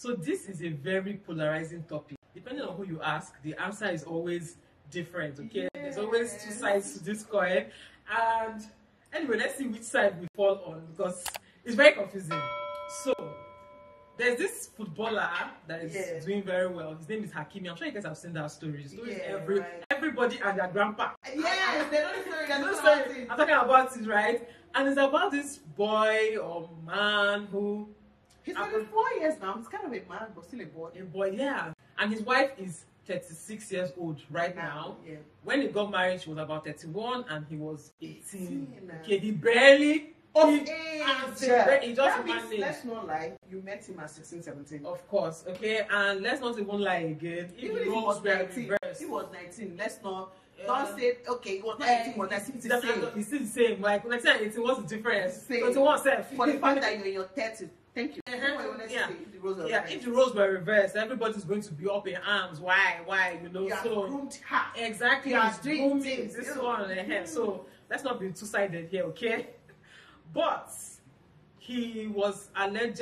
So this is a very polarizing topic. Depending on who you ask, the answer is always different, okay? There's always two sides to this coin. And anyway, let's see which side we fall on, because it's very confusing. So there's this footballer that is doing very well. His name is Hakimi. I'm sure you guys have seen that story. Everybody and their grandpa. Yes, they know the story. I'm talking about it, right? And it's about this boy or man who... He's 24 years now. He's kind of a man, but still a boy. A boy, yeah. And his wife is 36 years old right now. Yeah. When he got married, she was about 31 and he was 18. Okay, he barely... He just managed. Let's not lie, you met him at 16, 17. Of course, okay? And let's not even lie again. Even if he was 19, he was 19. Let's not... Don't say, okay, it was 19, but it's the same. It's still the same. Like, 19 and 18, what's the difference? 21 self. For the fact that you're in your 30s. Thank you. If the roles were reversed, everybody's going to be up in arms. Why? You know, so groomed her. Exactly. He's doing things. This one and ahead. So let's not be two-sided here, okay? But he was alleged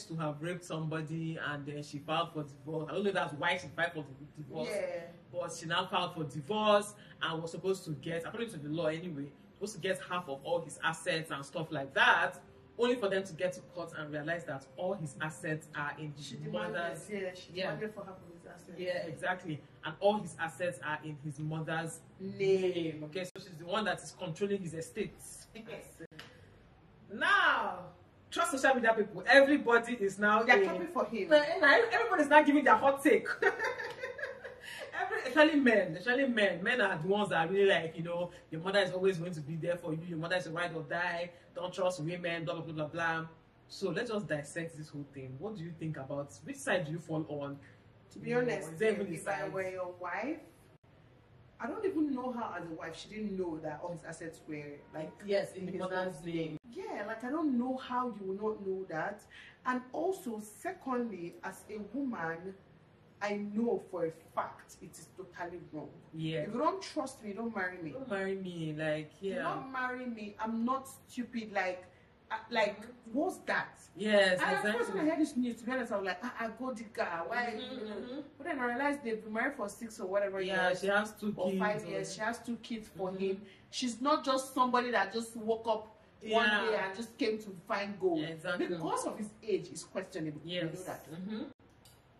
to have raped somebody, and then she filed for divorce. I don't know if that's why she filed for divorce. Yeah. But she now filed for divorce and was supposed to get, according to the law anyway, supposed to get half of all his assets and stuff like that. Only for them to get to court and realize that all his assets are in his mother's. She demanded for half of his assets. Yeah, exactly. And all his assets are in his mother's name. Okay, so she's the one that is controlling his estates. Now, trust social media people. Everybody is now. They're clapping for him. Everybody's now giving their hot take. Especially men. Men are the ones that are really like, you know, your mother is always going to be there for you. Your mother is a ride or die. Don't trust women, blah, blah, blah, blah, blah. So let's just dissect this whole thing. What do you think about, which side do you fall on? To be honest, if I were your wife, I don't even know her as a wife. She didn't know that all his assets were like... Yes, in his mother's name. Yeah, like I don't know how you will not know that. And also, secondly, as a woman... I know for a fact it is totally wrong. Yeah. If you don't trust me, don't marry me. Don't marry me, like, yeah. Do not marry me. I'm not stupid. Like, what's that? Yes, and exactly. At first when I heard this news, to be honest, I was like, I go the guy. Why? But then I realized they've been married for 6 or whatever years. She has 2 kids. Or 5 years. She has 2 kids for him. She's not just somebody that just woke up one day and just came to find gold. Exactly. Because of his age, is questionable. Yes. You know that.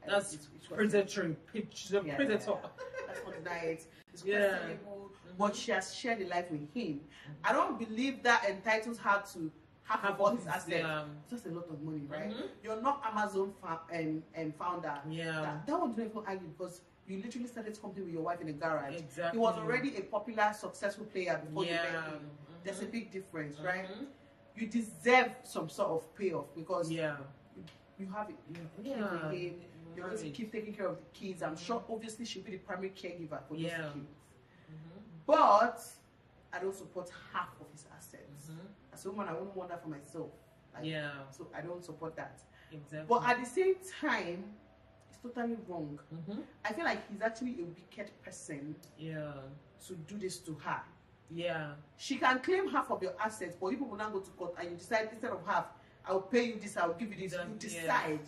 That's predatory. She's a predator. That's what deny it. It's questionable. But she has shared a life with him. I don't believe that entitles her to half of all his assets. It's just a lot of money, right? You're not Amazon founder. Yeah. That one don't even argue, because you literally started something with your wife in the garage. Exactly. He was already a popular, successful player before you met him. There's a big difference, right? You deserve some sort of payoff, because you have it. You have it. You're going to keep taking care of the kids. I'm sure, obviously, she'll be the primary caregiver for those kids. But I don't support half of his assets. As a woman, I wouldn't want that for myself. Like, so I don't support that. Exactly. But at the same time, it's totally wrong. I feel like he's actually a wicked person. To do this to her. She can claim half of your assets, but you people will now go to court and you decide instead of half, I'll pay you this, I'll give you this. You decide.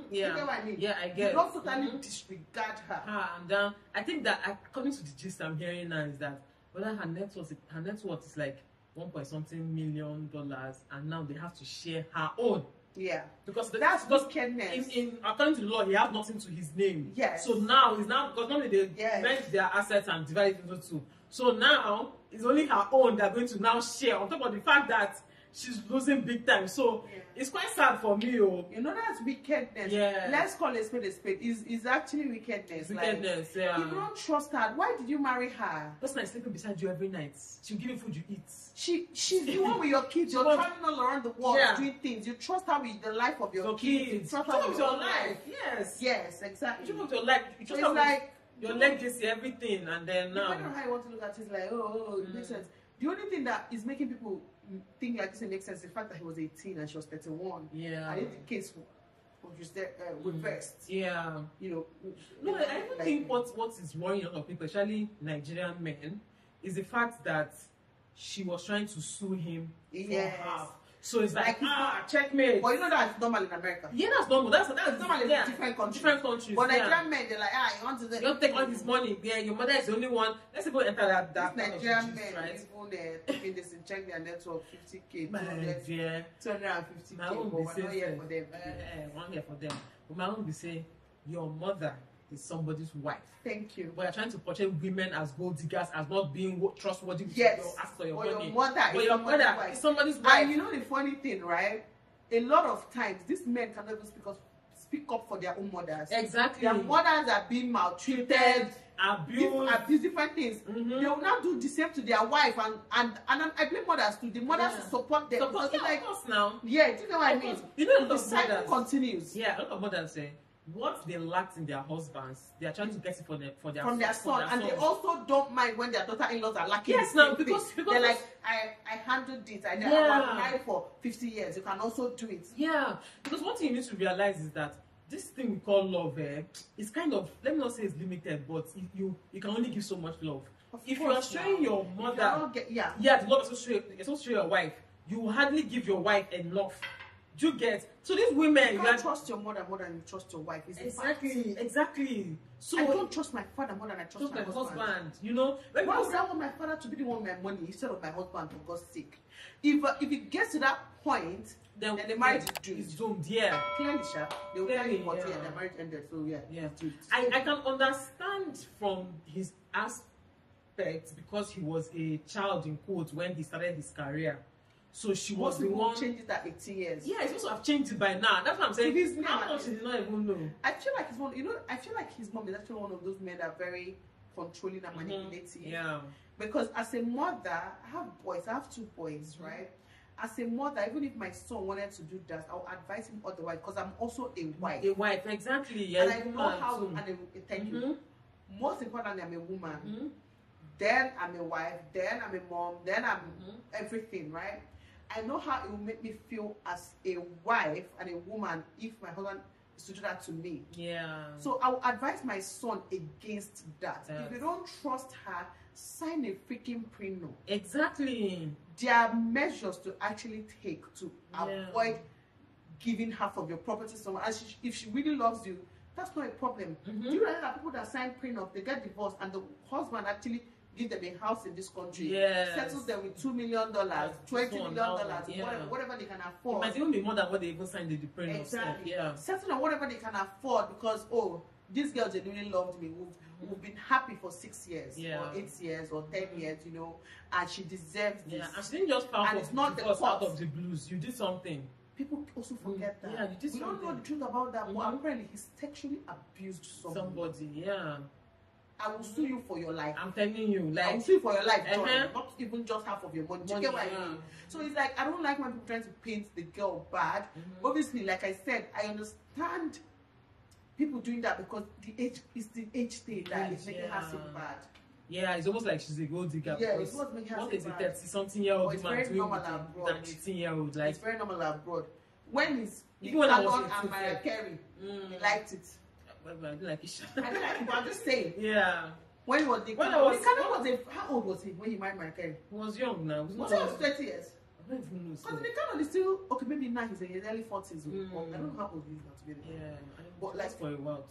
You get what I mean? Yeah, I get. You don't totally disregard her. And I think that according to the gist I'm hearing now is that whether her net worth is like $1.something million, and now they have to share her own. Yeah, because that's wickedness. In according to the law, he has nothing to his name. Yes. So now because normally they rent their assets and divide it into 2. So now it's only her own they're going to now share, on top of the fact that she's losing big time. So it's quite sad for me. You know, that's wickedness. Let's call it a spade. It's actually wickedness. Wickedness, If you don't trust her, why did you marry her? Person is sleeping beside you every night. She'll give you food you eat. She's the one with your kids. You're traveling all around the world doing things. You trust her with the life of your kids. You trust her with your life. Yes, exactly. You trust her with your life. You trust her with your legacy, everything, and then now. Depending on how you want to look at it, it's like, it makes sense. The only thing that is making people think like this makes sense is the fact that he was 18 and she was 31. I think the case was just reversed. You know. No, I even think what is worrying a lot of people, especially Nigerian men, is the fact that she was trying to sue him for half. So it's like checkmate. But you know that's normal in America. Yeah, that's normal. That's normal in different countries. Different countries. But Nigerian men, they're like, you want to you don't take all his money. Yeah, your mother is the only one. Let's go enter that Nigerian men, right? Even taking this and check their network 50K, 250K. My own be say, one year for them. But my own be say, your mother is somebody's wife. Thank you. But you're trying to portray women as gold diggers, as not being trustworthy with ask for your money. Your mother is somebody's wife. And you know the funny thing, right? A lot of times, these men cannot even speak up for their own mothers. Exactly. Their mothers are being maltreated, abused, different things. They will not do the same to their wife, and I blame mothers too. The mothers support them. Support, like us now. Yeah, do you know what I mean? You know, the cycle continues. Yeah, a lot of mothers say what they lacked in their husbands, they are trying to get it from their son, and they also don't mind when their daughter-in-laws are lacking. Yes, now because they're like, I handled it. I was married for 50 years. You can also do it. Yeah, because one thing you need to realize is that this thing we call love is kind of, let me not say it's limited, but you can only give so much love. If you are showing your mother, the love is supposed to show your wife, you will hardly give your wife enough. Do you get? So these women, you can't trust your mother more than you trust your wife. Exactly. So I don't trust my father more than I trust my husband. You know, why would I want my father to be the one with my money instead of my husband, for God's sake? If it gets to that point, then the marriage is doomed. Yeah, clearly, they will tell you what the marriage ended. So I can understand from his aspect because he was a child in quotes when he started his career. So she was the one changed it at 18 years. Yeah, it's supposed to have changed it by now. That's what I'm saying. How much she did not even know. I feel like his mom. I feel like his mom is actually one of those men that are very controlling and manipulative. Yeah. Because as a mother, I have boys. I have 2 boys, right? As a mother, even if my son wanted to do that, I'll advise him otherwise because I'm also a wife. A wife, exactly. Yeah. And I know how. Thank you. Most importantly, I'm a woman. Then I'm a wife. Then I'm a mom. Then I'm everything, right? I know how it will make me feel as a wife and a woman if my husband is to do that to me. Yeah. So I will advise my son against that. If you don't trust her, sign a freaking prenup. Exactly. There are measures to actually take to avoid giving half of your property to someone. And if she really loves you, that's not a problem. Do you realize that people that sign prenup, they get divorced and the husband actually give them a house in this country, settles them with $2 million, $20 million, whatever they can afford. It might even be more than what they even signed the prenup. Exactly. Settle on whatever they can afford because, this girl genuinely loved me. We've been happy for 6 years, or 8 years, or 10 years, you know, and she deserves this. Yeah, and she didn't just file out of the blues. You did something. People also forget that. Yeah, you did something. We don't know the truth about that, but apparently he sexually abused somebody. Yeah. I will sue you for your life. I'm telling you, like, I will sue you for your life, not even just half of your money. Do you get what I mean? So it's like I don't like when people trying to paint the girl bad. Obviously, like I said, I understand people doing that because the age thing that is making her seem bad. Yeah, it's almost like she's a gold digger. Yeah, it's what making her what is a 30-something-year-old woman doing with an 18-year-old? Like, it's very normal abroad. When even when I was and Mariah Carey, he liked it. I don't like it. I don't like it, but I'm just saying. Yeah. When he was how old was he when he married Mariah Carey? He was young now. Was he 20 years? I don't even know. Because the is still maybe now he's in his early 40s. I don't know how old he is now to be honest. Yeah. But like for a while.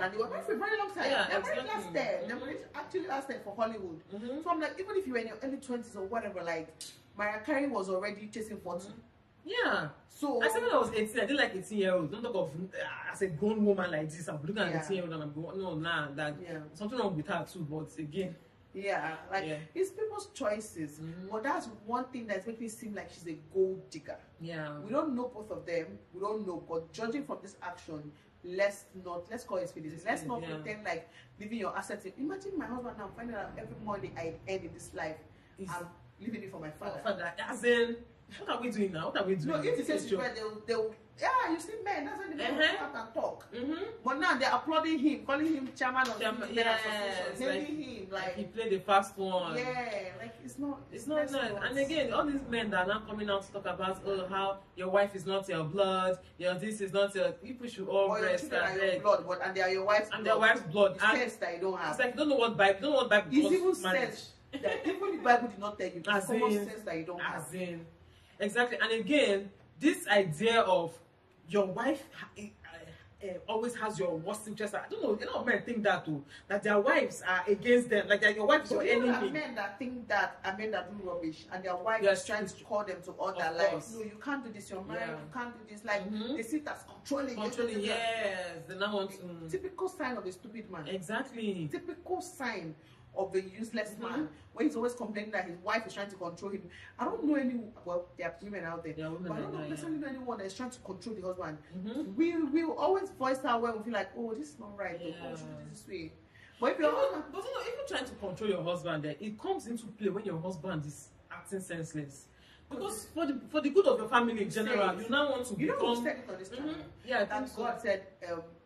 And they were married for a very long time. Yeah, their marriage lasted. Their marriage actually lasted for Hollywood. So I'm like, even if you were in your early 20s or whatever, like Mariah Carey was already chasing 40. Yeah. So I said when I was 18, I didn't like 18-year-olds. Don't talk of as a grown woman like this. I'm looking at 18-year-old and I'm going, something wrong with her too. But again, it's people's choices. But that's one thing that's making it seem like she's a gold digger. Yeah. We don't know both of them. We don't know. But judging from this action, let's call it Phyllis. Let's not pretend like leaving your assets. Imagine my husband now finding out every money I earn in this life, I'm leaving it for my father. As in, what are we doing now? What are we doing? No, if he says they'll you see, men, that's when they come out and talk. But now they're applauding him, calling him chairman of the association, naming him like he played the first one. Yeah, like it's not nice. And again, all these men that are now coming out to talk about how your wife is not your blood, your this is not your. People should all rest your blood, and they are your wife's and their wife's blood. The sense that you don't have. It's like you don't know what Bible. You don't know what Bible. It's even sense that even the Bible did not tell you. It's common sense that you don't have. Exactly. And again, this idea of your wife always has your worst interest. I don't know. A lot of men think that too. That their wives are against them. Like that your wife is your enemy. Men that think that are men that do rubbish, and their wife is trying to call them to all their lives. No, you can't do this. You're married. You can't do this. Like they see it as controlling. Controlling. Yes. They don't want to. Typical sign of a stupid man. Exactly. Typical sign of a useless man, when he's always complaining that his wife is trying to control him. I don't know any, well, there are women out there, but I don't know anyone that is trying to control the husband. We will always voice our way and feel like, oh, this is not right, don't control this way. But if you're but you know, if you're trying to control your husband, then it comes into play when your husband is acting senseless. Because for the good of your family in general, you now want to you become... know who said it on this channel? Yeah, that God said,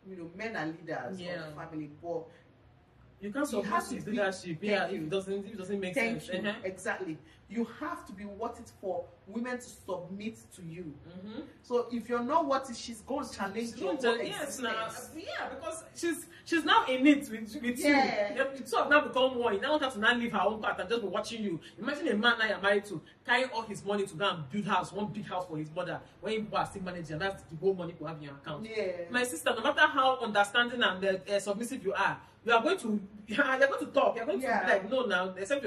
you know, men are leaders of the family, but you can't support his leadership. Yeah, if it doesn't make sense. Exactly. You have to be worth it for women to submit to you. So if you're not worth it, she's going to challenge your existence. Yeah, because she's now in it with you. You sort of now become one. You now want her to now leave her own path and just be watching you. Imagine a man that you're married to carrying all his money to go and build one big house for his mother, when you are still managing, that's the whole money you have in your account. My sister, no matter how understanding and submissive you are going to you're going to talk. You're going to be like, no, now, except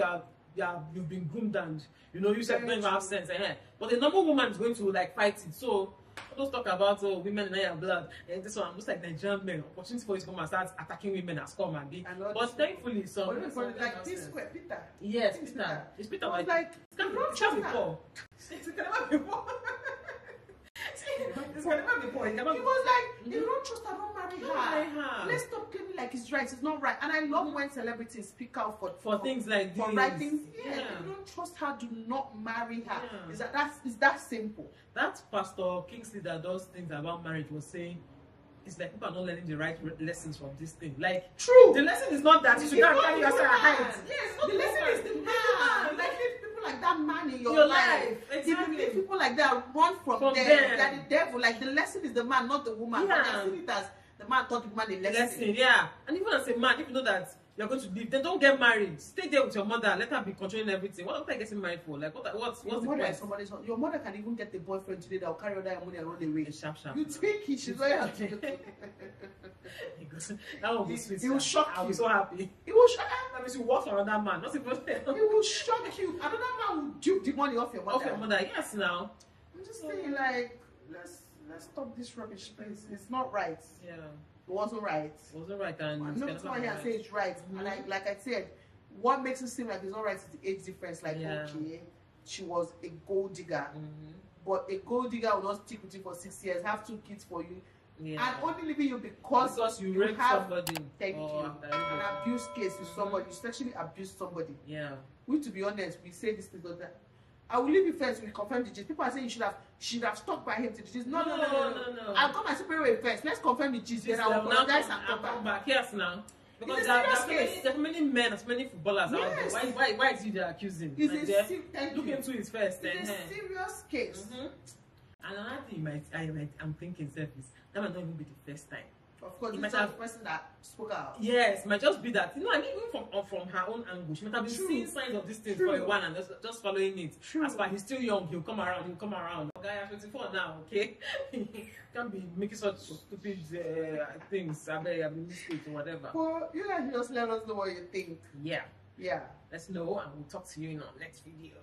you've been groomed and you said don't even have sense. But the normal woman is going to like fight it. So don't talk about women in your blood. And this one, I'm just like Nigerian men. Opportunity for you to come and start attacking women as come and be. But thankfully, like this square, Peter. Yes, Peter. It's Peter. Like it's never before. It's never before. He was like, if you don't trust her, don't marry her. Let's stop claiming like it's right. It's not right. And I love when celebrities speak out for things like this. For right things. If you don't trust her, do not marry her. Is that simple? That Pastor Kingsley that does things about marriage was saying, it's like people are not learning the right lessons from this thing. Like, true. The lesson is not that you should not carry yourself height. Yes, the lesson is the man. Like, leave people like that man in your life. Exactly. If people like that run from them, they're the devil. Like, the lesson is the man, not the woman. But I see it as the man taught the woman a lesson. And even as a man, if you know that you're going to leave, then don't get married. Stay there with your mother. Let her be controlling everything. What are you getting married for? Like, what's the point? Your mother can even get the boyfriend today that will carry all that money and run away. Sharp. You think she's very happy. That will be sweet. It will shock you. I'll be so happy. It will shock you. That means you work for another man. Not supposed to. It will shock you. Another man will dupe the money off your mother. Off your mother, yes. Now. I'm just saying, like, let's stop this rubbish, please. It's not right. Yeah. It wasn't right. It wasn't right, and I'm not trying to say it's right. And like I said, what makes it seem like it's not right is the age difference. Like, okay, she was a gold digger, but a gold digger will not stick with you for 6 years, have 2 kids for you, and only leaving you because you raped somebody. An abuse case with somebody. You sexually abused somebody. Yeah. We, to be honest, we say this thing that. I will leave you first. We confirm the gist. People are saying you should have stuck by him to the gist. No. I'll come and separate way first. Let's confirm the gist. Then I'll apologize and come back. Yes, now. Because there are many men, as many footballers out there. Why is he the accusing? Look into his first. It's a serious case. And another thing I'm thinking, that might not even be the first time. Of course, it's the person that spoke out. Yes, it might just be that. I mean, even from her own angle, she might have been seeing signs of this thing for a while and just following it. As far he's still young, he'll come around. Okay, I'm 24 now, okay? Can't be making such stupid things. I've been listening to whatever. Well, you guys just let us know what you think. Yeah. Yeah. Let's know, and we'll talk to you in our next video.